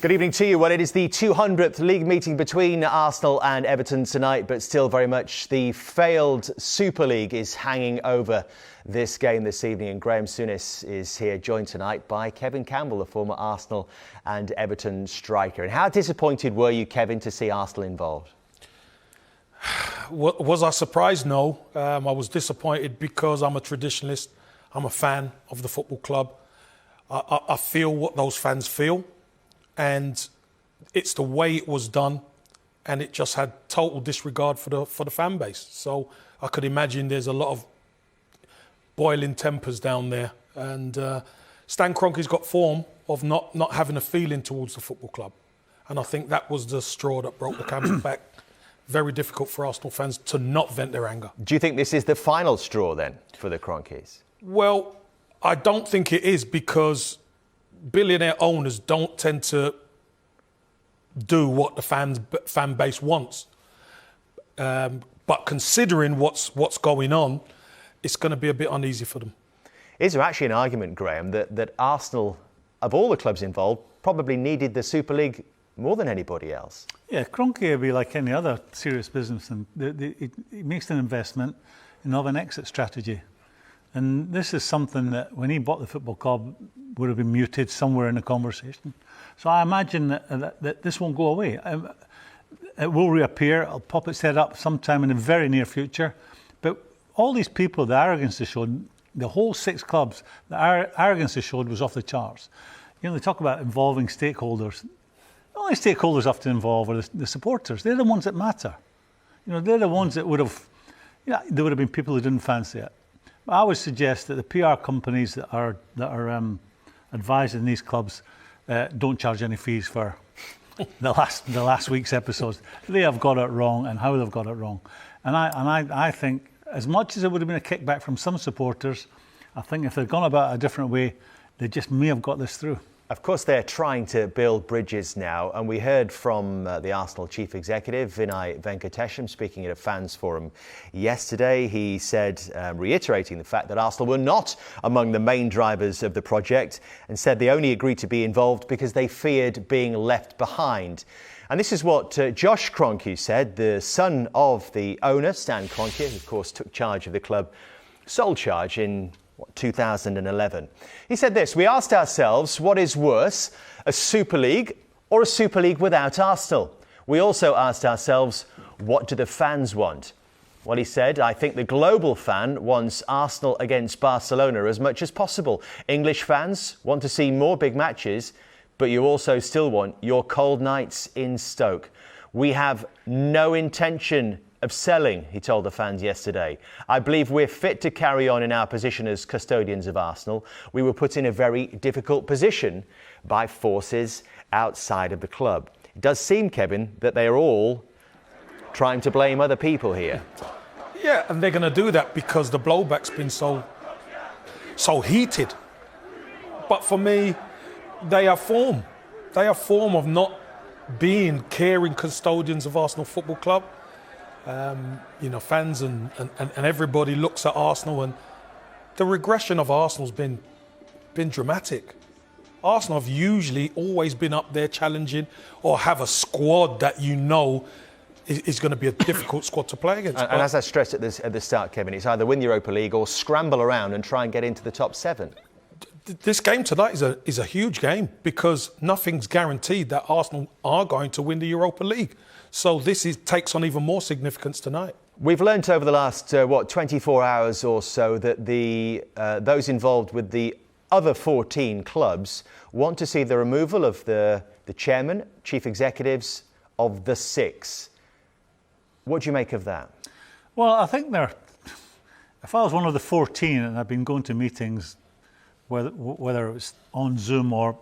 Good evening to you. Well, it is the 200th league meeting between Arsenal and Everton tonight, but still very much the failed Super League is hanging over this game this evening. And Graeme Souness is here, joined tonight by Kevin Campbell, the former Arsenal and Everton striker. And how disappointed were you, Kevin, to see Arsenal involved? Was I surprised? No. I was disappointed because I'm a traditionalist. I'm a fan of the football club. I feel what those fans feel. And it's the way it was done, and it just had total disregard for the fan base. So I could imagine there's a lot of boiling tempers down there. And Stan Kroenke's got form of not having a feeling towards the football club. And I think that was the straw that broke the camel's back. Very difficult for Arsenal fans to not vent their anger. Do you think this is the final straw then for the Kroenkes? Well, I don't think it is, because billionaire owners don't tend to do what the fan base wants. But considering what's going on, it's going to be a bit uneasy for them. Is there actually an argument, Graeme, that Arsenal, of all the clubs involved, probably needed the Super League more than anybody else? Yeah, Kroenke would be like any other serious business, and he makes an investment and have an exit strategy. And this is something that, when he bought the football club, would have been muted somewhere in the conversation. So I imagine that this won't go away. It will reappear. It'll pop its head up sometime in the very near future. But all these people, the arrogance they showed, the whole 6 clubs, the arrogance they showed was off the charts. You know, they talk about involving stakeholders. The only stakeholders have to involve are the supporters. They're the ones that matter. You know, they're the ones that would have, there would have been people who didn't fancy it. But I would suggest that the PR companies that are advising these clubs don't charge any fees for the last week's episodes. They have got it wrong, and how they've got it wrong. And I think, as much as it would have been a kickback from some supporters, I think if they'd gone about it a different way, they just may have got this through. Of course, they're trying to build bridges now, and we heard from the Arsenal chief executive, Vinay Venkatesham, speaking at a fans forum yesterday. He said, reiterating the fact that Arsenal were not among the main drivers of the project, and said they only agreed to be involved because they feared being left behind. And this is what Josh Kroenke said, the son of the owner, Stan Kroenke, who of course took charge of the club, sole charge in 2011. He said this: "We asked ourselves, what is worse, a Super League or a Super League without Arsenal? We also asked ourselves, what do the fans want? Well," he said, "I think the global fan wants Arsenal against Barcelona as much as possible. English fans want to see more big matches, but you also still want your cold nights in Stoke. We have no intention of selling," he told the fans yesterday. "I believe we're fit to carry on in our position as custodians of Arsenal. We were put in a very difficult position by forces outside of the club." It does seem, Kevin, that they are all trying to blame other people here. Yeah, and they're going to do that because the blowback's been so heated. But for me, they are form. They are form of not being caring custodians of Arsenal Football Club. Fans and everybody looks at Arsenal, and the regression of Arsenal's been dramatic. Arsenal have usually always been up there challenging, or have a squad that is going to be a difficult squad to play against. And as I stressed at the start, Kevin, it's either win the Europa League or scramble around and try and get into the top 7. This game tonight is a huge game, because nothing's guaranteed that Arsenal are going to win the Europa League. So this takes on even more significance tonight. We've learnt over the last, 24 hours or so that those involved with the other 14 clubs want to see the removal of the chairman, chief executives of the 6. What do you make of that? Well, I think if I was one of the 14 and I'd been going to meetings, whether it was on Zoom or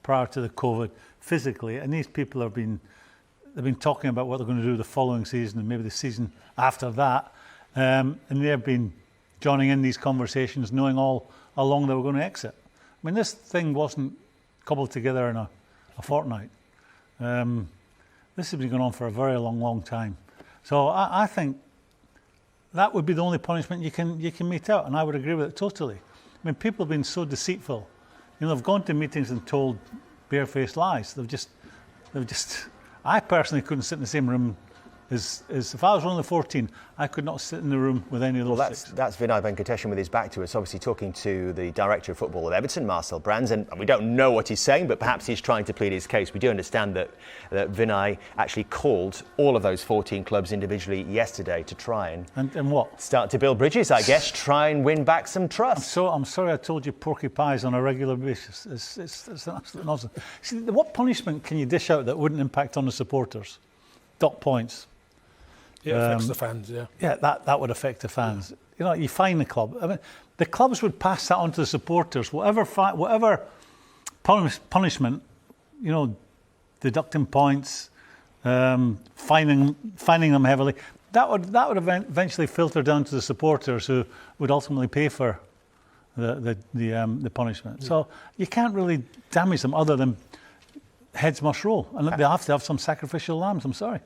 prior to the COVID, physically, and these people they've been talking about what they're going to do the following season and maybe the season after that, and they've been joining in these conversations, knowing all along they were going to exit. I mean, this thing wasn't cobbled together in a fortnight. This has been going on for a very long time. So I think that would be the only punishment you can mete out, and I would agree with it totally. I mean, people have been so deceitful. They've gone to meetings and told barefaced lies. I personally couldn't sit in the same room as if I was one of the 14, I could not sit in the room with any of those six. That's Vinay Venkateshan with his back to us, obviously talking to the director of football at Everton, Marcel Brands, and we don't know what he's saying, but perhaps he's trying to plead his case. We do understand that Vinay actually called all of those 14 clubs individually yesterday to try and what? Start to build bridges, I guess, try and win back some trust. So I'm sorry I told you porky pies on a regular basis. It's an absolute nonsense. See, what punishment can you dish out that wouldn't impact on the supporters? Dot points. It affects the fans, yeah. Yeah, that would affect the fans. You know, you fine the club. I mean, the clubs would pass that on to the supporters. Whatever punishment, you know, deducting points, fining them heavily. That would eventually filter down to the supporters, who would ultimately pay for the punishment. Yeah. So you can't really damage them other than heads must roll, and they have to have some sacrificial lambs. I'm sorry.